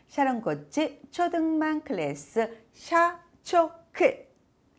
샤론 코치 초등반 클래스 샤초클.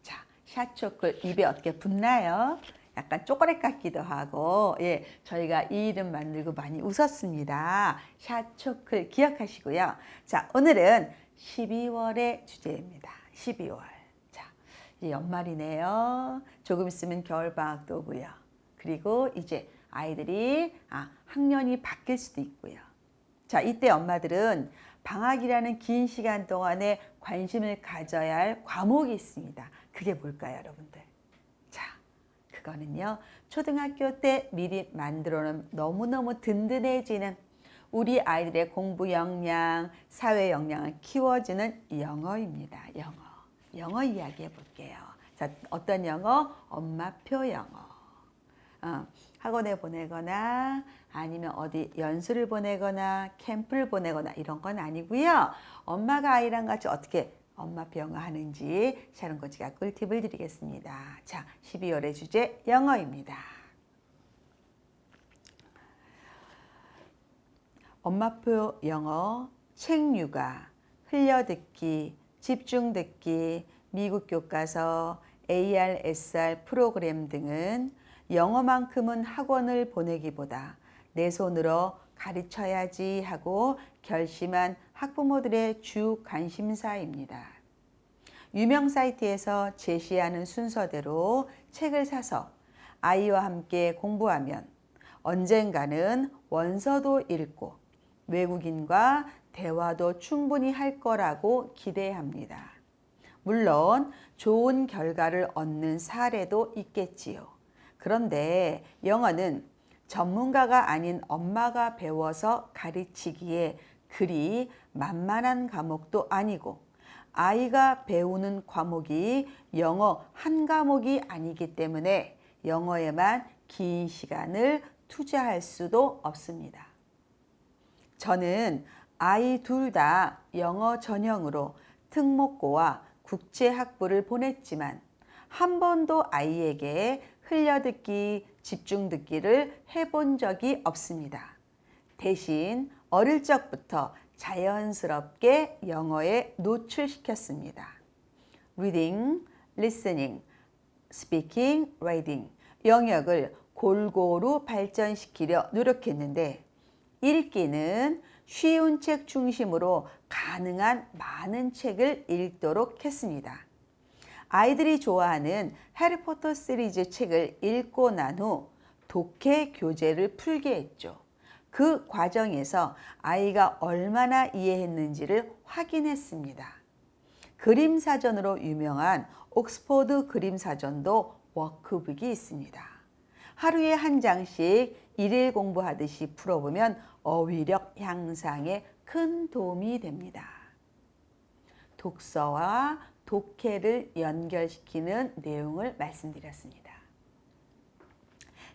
자, 샤초클 입에 어떻게 붙나요? 약간 초콜릿 같기도 하고, 예, 저희가 이 이름 만들고 많이 웃었습니다. 샤초클 기억하시고요. 자, 오늘은 12월의 주제입니다. 12월. 자, 이제 연말이네요. 조금 있으면 겨울방학도 오고요. 그리고 이제 아이들이 학년이 바뀔 수도 있고요. 자, 이때 엄마들은 방학이라는 긴 시간 동안에 관심을 가져야 할 과목이 있습니다. 그게 뭘까요, 여러분들? 자, 그거는요, 초등학교 때 미리 만들어 놓으면 너무너무 든든해지는 우리 아이들의 공부 역량, 사회 역량을 키워주는 영어입니다. 영어 이야기해 볼게요. 자, 어떤 영어? 엄마표 영어. 학원에 보내거나 아니면 어디 연수를 보내거나 캠프를 보내거나 이런 건 아니고요. 엄마가 아이랑 같이 어떻게 엄마표 영어 하는지 샤론 코치가 꿀팁을 드리겠습니다. 자, 12월의 주제 영어입니다. 엄마표 영어, 책 육아, 흘려듣기, 집중듣기, 미국 교과서, AR, SR 프로그램 등은 영어만큼은 학원을 보내기보다 내 손으로 가르쳐야지 하고 결심한 학부모들의 주 관심사입니다. 유명 사이트에서 제시하는 순서대로 책을 사서 아이와 함께 공부하면 언젠가는 원서도 읽고 외국인과 대화도 충분히 할 거라고 기대합니다. 물론 좋은 결과를 얻는 사례도 있겠지요. 그런데 영어는 전문가가 아닌 엄마가 배워서 가르치기에 그리 만만한 과목도 아니고 아이가 배우는 과목이 영어 한 과목이 아니기 때문에 영어에만 긴 시간을 투자할 수도 없습니다. 저는 아이 둘 다 영어 전형으로 특목고와 국제학부를 보냈지만 한 번도 아이에게 흘려듣기, 집중듣기를 해본 적이 없습니다. 대신 어릴 적부터 자연스럽게 영어에 노출시켰습니다. Reading, Listening, Speaking, Writing 영역을 골고루 발전시키려 노력했는데 읽기는 쉬운 책 중심으로 가능한 많은 책을 읽도록 했습니다. 아이들이 좋아하는 해리포터 시리즈 책을 읽고 난 후 독해 교재를 풀게 했죠. 그 과정에서 아이가 얼마나 이해했는지를 확인했습니다. 그림 사전으로 유명한 옥스포드 그림 사전도 워크북이 있습니다. 하루에 한 장씩 일일 공부하듯이 풀어보면 어휘력 향상에 큰 도움이 됩니다. 독서와 독해를 연결시키는 내용을 말씀드렸습니다.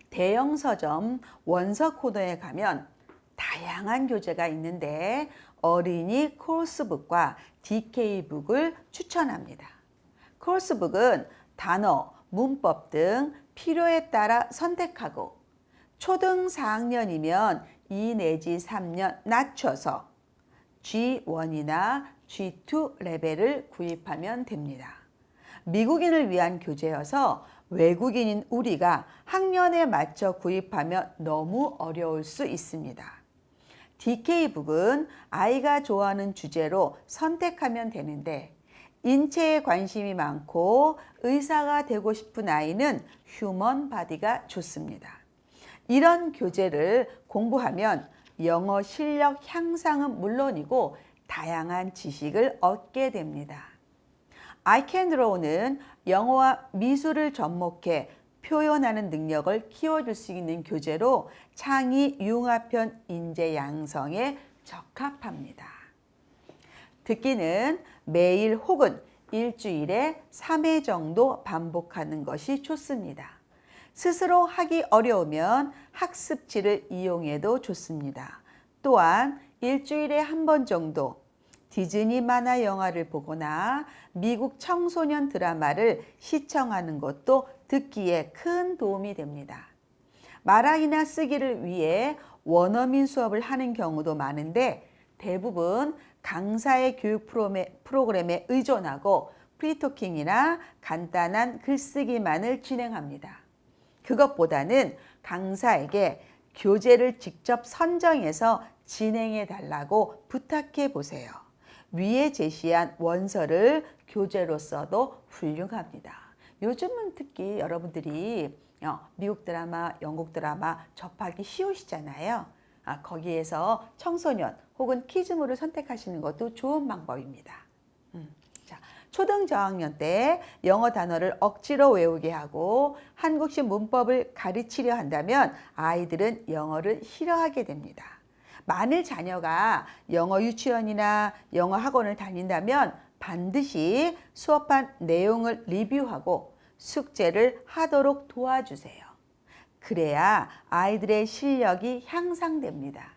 대형 서점 원서 코너에 가면 다양한 교재가 있는데 어린이 코र्स북과 DK북을 추천합니다. 코र्स북은 단어, 문법 등 필요에 따라 선택하고 초등 4학년이면 2 내지 3년 낮춰서 G1이나 G2 레벨을 구입하면 됩니다. 미국인을 위한 교재여서 외국인인 우리가 학년에 맞춰 구입하면 너무 어려울 수 있습니다. DK북은 아이가 좋아하는 주제로 선택하면 되는데 인체에 관심이 많고 의사가 되고 싶은 아이는 휴먼 바디가 좋습니다. 이런 교재를 공부하면 영어 실력 향상은 물론이고 다양한 지식을 얻게 됩니다. I Can Draw는 영어와 미술을 접목해 표현하는 능력을 키워줄 수 있는 교재로 창의 융합형 인재 양성에 적합합니다. 듣기는 매일 혹은 일주일에 3회 정도 반복하는 것이 좋습니다. 스스로 하기 어려우면 학습지를 이용해도 좋습니다. 또한 일주일에 한 번 정도 디즈니 만화 영화를 보거나 미국 청소년 드라마를 시청하는 것도 듣기에 큰 도움이 됩니다. 말하기나 쓰기를 위해 원어민 수업을 하는 경우도 많은데 대부분 강사의 교육 프로그램에 의존하고 프리토킹이나 간단한 글쓰기만을 진행합니다. 그것보다는 강사에게 교재를 직접 선정해서 진행해 달라고 부탁해 보세요. 위에 제시한 원서를 교재로 써도 훌륭합니다. 요즘은 특히 여러분들이 미국 드라마, 영국 드라마 접하기 쉬우시잖아요. 거기에서 청소년 혹은 키즈물을 선택하시는 것도 좋은 방법입니다. 자, 초등 저학년 때 영어 단어를 억지로 외우게 하고 한국식 문법을 가르치려 한다면 아이들은 영어를 싫어하게 됩니다. 만일 자녀가 영어 유치원이나 영어 학원을 다닌다면 반드시 수업한 내용을 리뷰하고 숙제를 하도록 도와주세요. 그래야 아이들의 실력이 향상됩니다.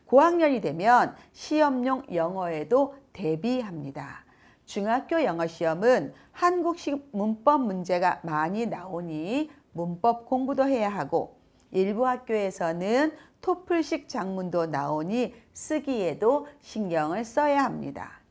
고학년이 되면 시험용 영어에도 대비합니다. 중학교 영어 시험은 한국식 문법 문제가 많이 나오니 문법 공부도 해야 하고 일부 학교에서는 토플식 작문도 나오니 쓰기에도 신경을 써야 합니다.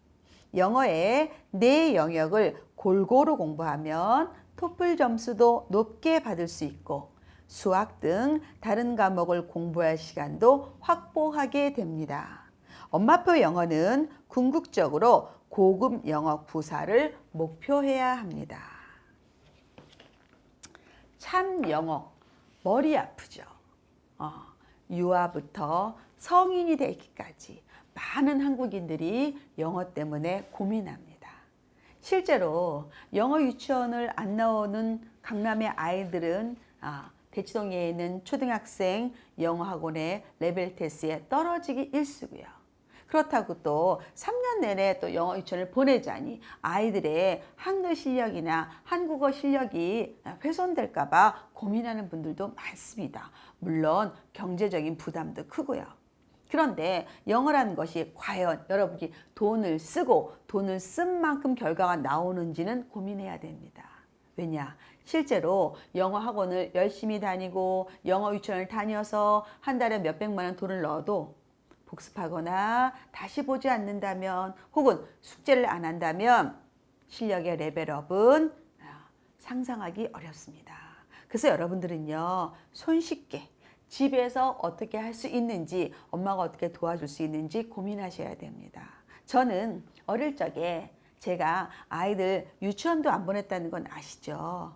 영어의 네 영역을 골고루 공부하면 토플 점수도 높게 받을 수 있고 수학 등 다른 과목을 공부할 시간도 확보하게 됩니다. 엄마표 영어는 궁극적으로 고급 영어 구사를 목표해야 합니다. 참 영어 머리 아프죠. 유아부터 성인이 되기까지 많은 한국인들이 영어 때문에 고민합니다. 실제로 영어 유치원을 안 나오는 강남의 아이들은 대치동에 있는 초등학생 영어 학원의 레벨 테스트에 떨어지기 일쑤고요. 그렇다고 또 3년 내내 또 영어 유치원을 보내자니 아이들의 한글 실력이나 한국어 실력이 훼손될까 봐 고민하는 분들도 많습니다. 물론 경제적인 부담도 크고요. 그런데 영어라는 것이 과연 여러분이 돈을 쓰고 돈을 쓴 만큼 결과가 나오는지는 고민해야 됩니다. 왜냐? 실제로 영어 학원을 열심히 다니고 영어 유치원을 다녀서 한 달에 몇백만 원 돈을 넣어도 복습하거나 다시 보지 않는다면 혹은 숙제를 안 한다면 실력의 레벨업은 상상하기 어렵습니다. 그래서 여러분들은요, 손쉽게 집에서 어떻게 할 수 있는지, 엄마가 어떻게 도와줄 수 있는지 고민하셔야 됩니다. 저는 어릴 적에 제가 아이들 유치원도 안 보냈다는 건 아시죠?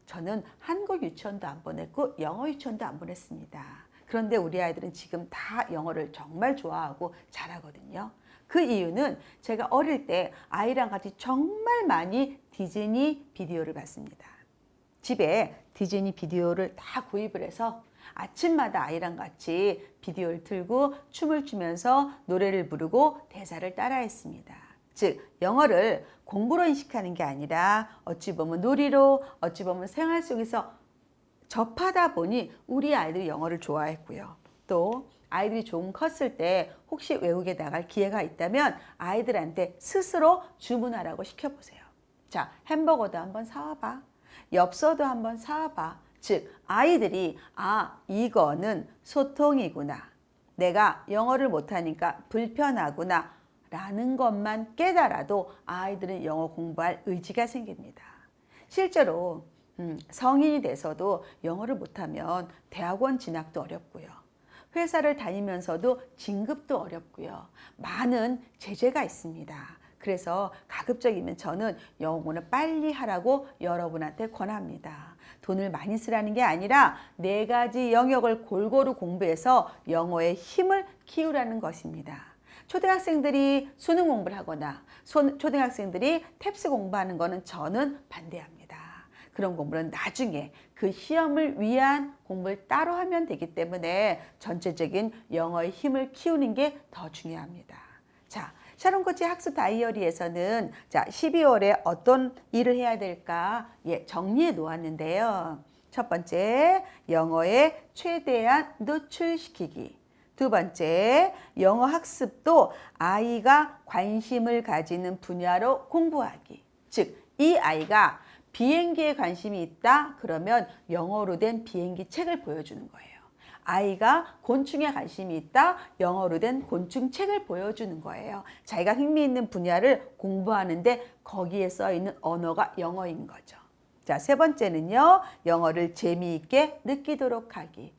저는 한국 유치원도 안 보냈고 영어 유치원도 안 보냈습니다. 그런데 우리 아이들은 지금 다 영어를 정말 좋아하고 잘하거든요. 그 이유는 제가 어릴 때 아이랑 같이 정말 많이 디즈니 비디오를 봤습니다. 집에 디즈니 비디오를 다 구입을 해서 아침마다 아이랑 같이 비디오를 틀고 춤을 추면서 노래를 부르고 대사를 따라했습니다. 즉 영어를 공부로 인식하는 게 아니라 어찌 보면 놀이로 어찌 보면 생활 속에서 접하다 보니 우리 아이들이 영어를 좋아했고요. 또 아이들이 조금 컸을 때 혹시 외국에 나갈 기회가 있다면 아이들한테 스스로 주문하라고 시켜보세요. 자, 햄버거도 한번 사와봐. 엽서도 한번 사와봐. 즉 아이들이 이거는 소통이구나. 내가 영어를 못하니까 불편하구나 라는 것만 깨달아도 아이들은 영어 공부할 의지가 생깁니다. 실제로 성인이 돼서도 영어를 못하면 대학원 진학도 어렵고요. 회사를 다니면서도 진급도 어렵고요. 많은 제재가 있습니다. 그래서 가급적이면 저는 영어 공부는 빨리 하라고 여러분한테 권합니다. 돈을 많이 쓰라는 게 아니라 4가지 영역을 골고루 공부해서 영어의 힘을 키우라는 것입니다. 초등학생들이 수능 공부를 하거나 초등학생들이 탭스 공부하는 거는 저는 반대합니다. 그런 공부는 나중에 그 시험을 위한 공부를 따로 하면 되기 때문에 전체적인 영어의 힘을 키우는 게 더 중요합니다. 자, 샤론 코치 학습 다이어리에서는 12월에 어떤 일을 해야 될까 정리해 놓았는데요. 첫 번째, 영어에 최대한 노출시키기. 두 번째, 영어 학습도 아이가 관심을 가지는 분야로 공부하기. 즉, 이 아이가 비행기에 관심이 있다? 그러면 영어로 된 비행기 책을 보여주는 거예요. 아이가 곤충에 관심이 있다? 영어로 된 곤충 책을 보여주는 거예요. 자기가 흥미있는 분야를 공부하는데 거기에 써 있는 언어가 영어인 거죠. 자, 세 번째는요. 영어를 재미있게 느끼도록 하기.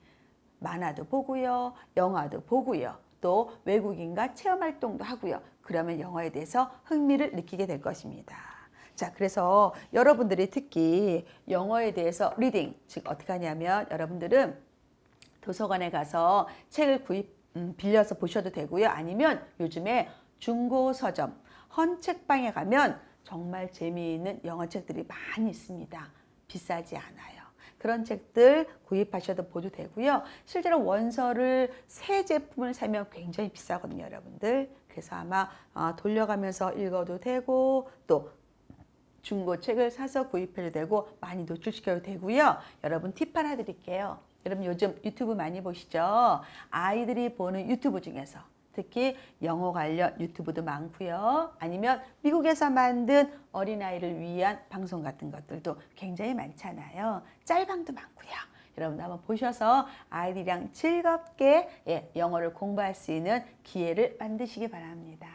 만화도 보고요. 영화도 보고요. 또 외국인과 체험활동도 하고요. 그러면 영어에 대해서 흥미를 느끼게 될 것입니다. 자, 그래서 여러분들이 특히 영어에 대해서 리딩, 즉 어떻게 하냐면 여러분들은 도서관에 가서 책을 빌려서 보셔도 되고요. 아니면 요즘에 중고 서점, 헌책방에 가면 정말 재미있는 영어 책들이 많이 있습니다. 비싸지 않아요. 그런 책들 구입하셔도 보도 되고요. 실제로 원서를 새 제품을 사면 굉장히 비싸거든요, 여러분들. 그래서 아마 돌려가면서 읽어도 되고 또 중고책을 사서 구입해도 되고 많이 노출시켜도 되고요. 여러분 팁 하나 드릴게요. 여러분 요즘 유튜브 많이 보시죠? 아이들이 보는 유튜브 중에서 특히 영어 관련 유튜브도 많고요. 아니면 미국에서 만든 어린아이를 위한 방송 같은 것들도 굉장히 많잖아요. 짤방도 많고요. 여러분 한번 보셔서 아이들이랑 즐겁게 영어를 공부할 수 있는 기회를 만드시기 바랍니다.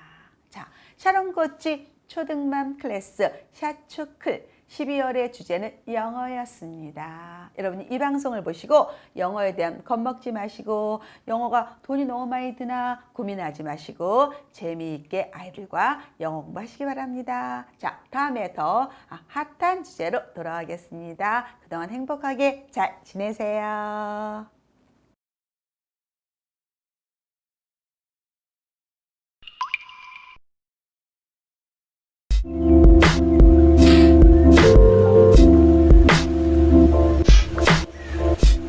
자, 샤론코치 초등맘 클래스 샤초클 12월의 주제는 영어였습니다. 여러분이 이 방송을 보시고 영어에 대한 겁먹지 마시고 영어가 돈이 너무 많이 드나 고민하지 마시고 재미있게 아이들과 영어 공부하시기 바랍니다. 자, 다음에 더 핫한 주제로 돌아가겠습니다. 그동안 행복하게 잘 지내세요.